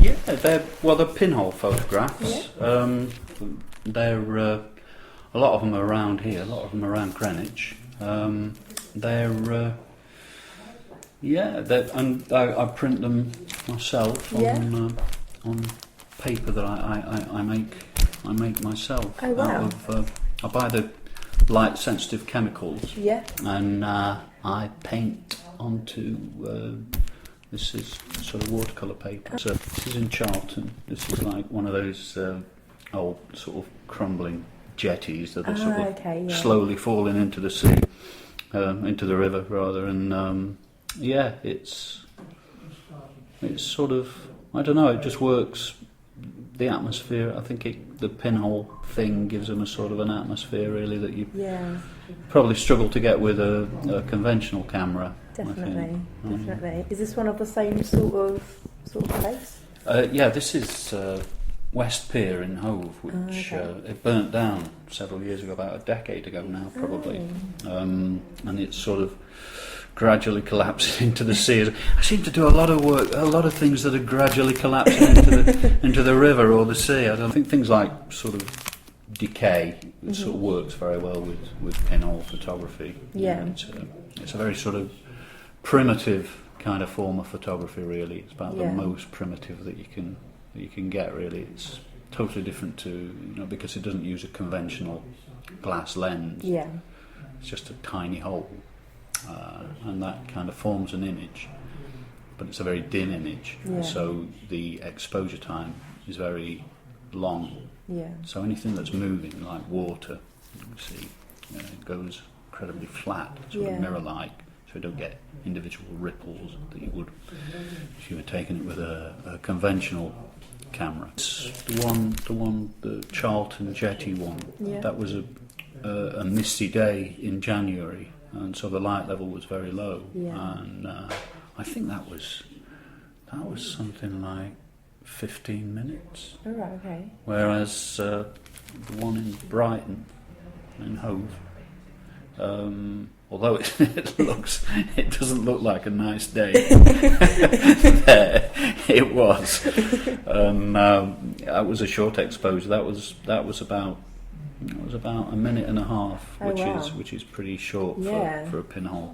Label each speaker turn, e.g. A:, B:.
A: Yeah, they're Pinhole Photographs.
B: Yeah.
A: They're a lot of them are around here, a lot of them are around Greenwich. And I print them myself on paper that I make myself.
B: Oh, wow.
A: Out of, I buy the light sensitive chemicals.
B: Yeah.
A: And I paint onto. This is sort of watercolour paper. So this is in Charlton. This is like one of those old sort of crumbling jetties that are slowly falling into the sea, into the river rather. And it's sort of, I don't know. It just works. The atmosphere. I think the pinhole thing gives them a sort of an atmosphere really that you probably struggle to get with a conventional camera.
B: Definitely. Is this one of the same sort of place?
A: This is West Pier in Hove, which it burnt down several years ago, about a decade ago now, probably. And it's sort of gradually collapsing into the sea. I seem to do a lot of work, a lot of things that are gradually collapsing into the river or the sea. I don't think things like sort of decay sort of works very well with pinhole photography.
B: Yeah.
A: It's a very sort of primitive kind of form of photography, really. It's about the most primitive that you can get, really. It's totally different to, because it doesn't use a conventional glass lens.
B: Yeah.
A: It's just a tiny hole, and that kind of forms an image, but it's a very dim image.
B: Yeah.
A: So the exposure time is very long.
B: Yeah.
A: So anything that's moving, like water, you see, it goes incredibly flat, sort of mirror-like. So you don't get individual ripples that you would if you were taking it with a conventional camera. It's the Charlton Jetty one.
B: Yeah.
A: That was a misty day in January, and so the light level was very low.
B: Yeah.
A: And I think that was something like 15 minutes.
B: Oh, right, okay.
A: Whereas the one in Brighton, in Hove, although it doesn't look like a nice day. There, it was. That was a short exposure. That was about a minute and a half, which is pretty short for a pinhole.